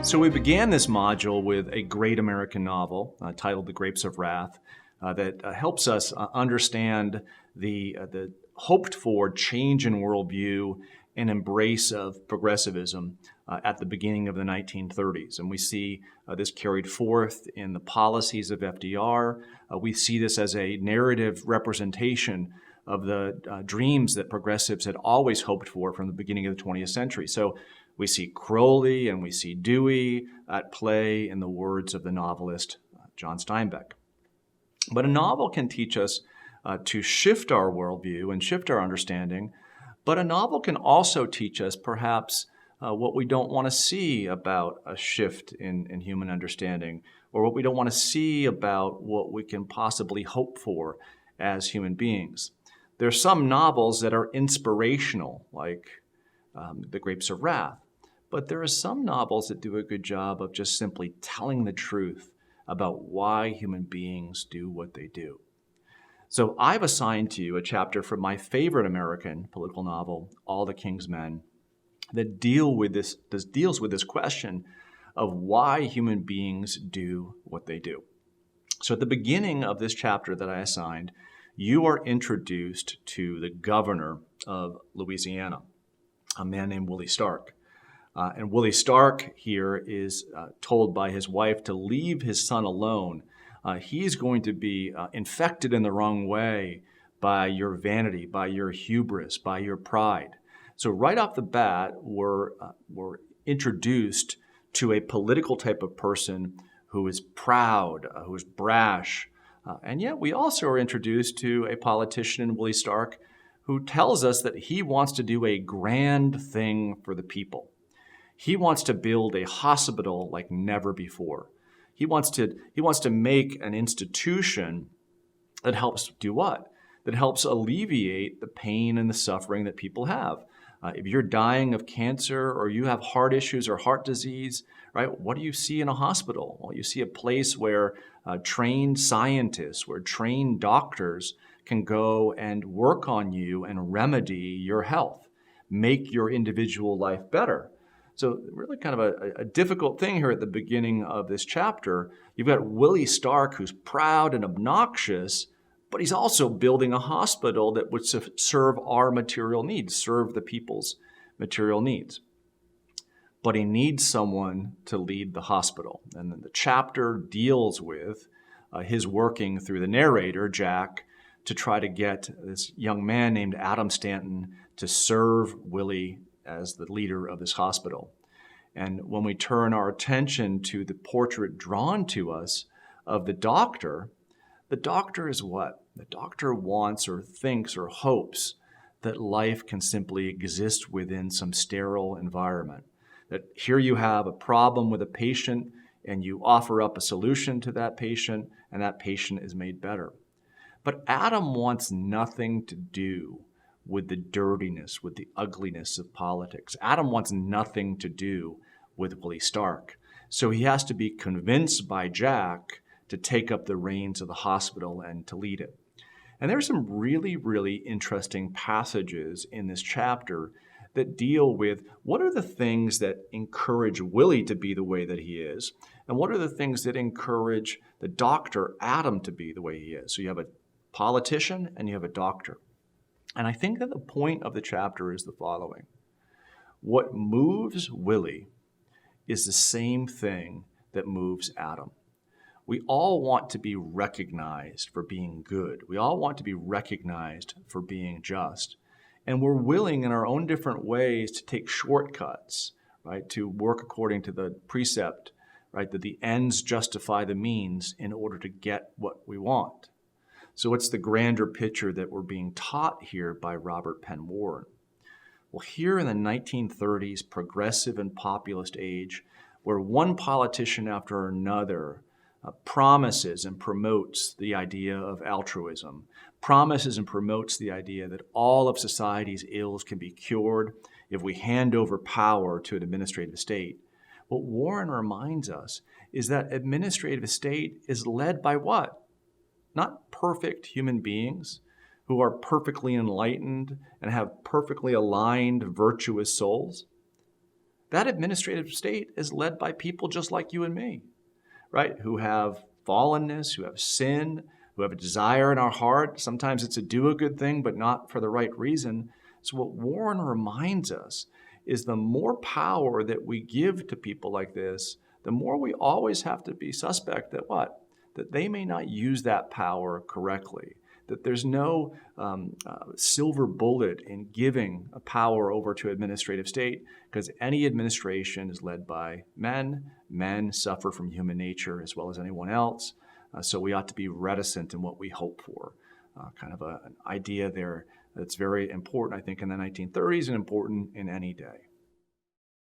So we began this module with a great American novel titled The Grapes of Wrath that helps us understand the hoped-for change in worldview and embrace of progressivism at the beginning of the 1930s. And we see this carried forth in the policies of FDR. We see this as a narrative representation of the dreams that progressives had always hoped for from the beginning of the 20th century. So we see Crowley and we see Dewey at play in the words of the novelist John Steinbeck. But a novel can teach us to shift our worldview and shift our understanding, but a novel can also teach us perhaps what we don't want to see about a shift in human understanding, or what we don't want to see about what we can possibly hope for as human beings. There are some novels that are inspirational, like The Grapes of Wrath, but there are some novels that do a good job of just simply telling the truth about why human beings do what they do. So I've assigned to you a chapter from my favorite American political novel, All the King's Men, that deals with this question of why human beings do what they do. So at the beginning of this chapter that I assigned, you are introduced to the governor of Louisiana, a man named Willie Stark. And Willie Stark here is told by his wife to leave his son alone. He's going to be infected in the wrong way by your vanity, by your hubris, by your pride. So right off the bat, we're introduced to a political type of person who is proud, who is brash. And yet we also are introduced to a politician in Willie Stark who tells us that he wants to do a grand thing for the people. He wants to build a hospital like never before. He wants to make an institution that helps do what? That helps alleviate the pain and the suffering that people have. If you're dying of cancer or you have heart issues or heart disease, right? What do you see in a hospital? Well, you see a place where trained scientists, where trained doctors can go and work on you and remedy your health, make your individual life better. So really kind of a difficult thing here at the beginning of this chapter. You've got Willie Stark, who's proud and obnoxious, but he's also building a hospital that would serve our material needs, serve the people's material needs. But he needs someone to lead the hospital. And then the chapter deals with his working through the narrator, Jack, to try to get this young man named Adam Stanton to serve Willie as the leader of this hospital. And when we turn our attention to the portrait drawn to us of the doctor is what? The doctor wants or thinks or hopes that life can simply exist within some sterile environment. That here you have a problem with a patient and you offer up a solution to that patient and that patient is made better. But Adam wants nothing to do with the dirtiness, with the ugliness of politics. Adam wants nothing to do with Willie Stark. So he has to be convinced by Jack to take up the reins of the hospital and to lead it. And there's some really, really interesting passages in this chapter that deal with what are the things that encourage Willie to be the way that he is, and what are the things that encourage the doctor, Adam, to be the way he is. So you have a politician and you have a doctor. And I think that the point of the chapter is the following. What moves Willie is the same thing that moves Adam. We all want to be recognized for being good. We all want to be recognized for being just. And we're willing in our own different ways to take shortcuts, right? To work according to the precept, right? That the ends justify the means in order to get what we want. So what's the grander picture that we're being taught here by Robert Penn Warren? Well, here in the 1930s, progressive and populist age, where one politician after another promises and promotes the idea of altruism, promises and promotes the idea that all of society's ills can be cured if we hand over power to an administrative state. What Warren reminds us is that administrative state is led by what? Not perfect human beings who are perfectly enlightened and have perfectly aligned, virtuous souls. that administrative state is led by people just like you and me, right? Who have fallenness, who have sin, who have a desire in our heart. Sometimes it's to do a good thing, but not for the right reason. So what Warren reminds us is the more power that we give to people like this, the more we always have to be suspect that what? That they may not use that power correctly. That there's no silver bullet in giving a power over to administrative state, because any administration is led by men. Men suffer from human nature as well as anyone else. So we ought to be reticent in what we hope for. Kind of an idea there that's very important, I think, in the 1930s and important in any day.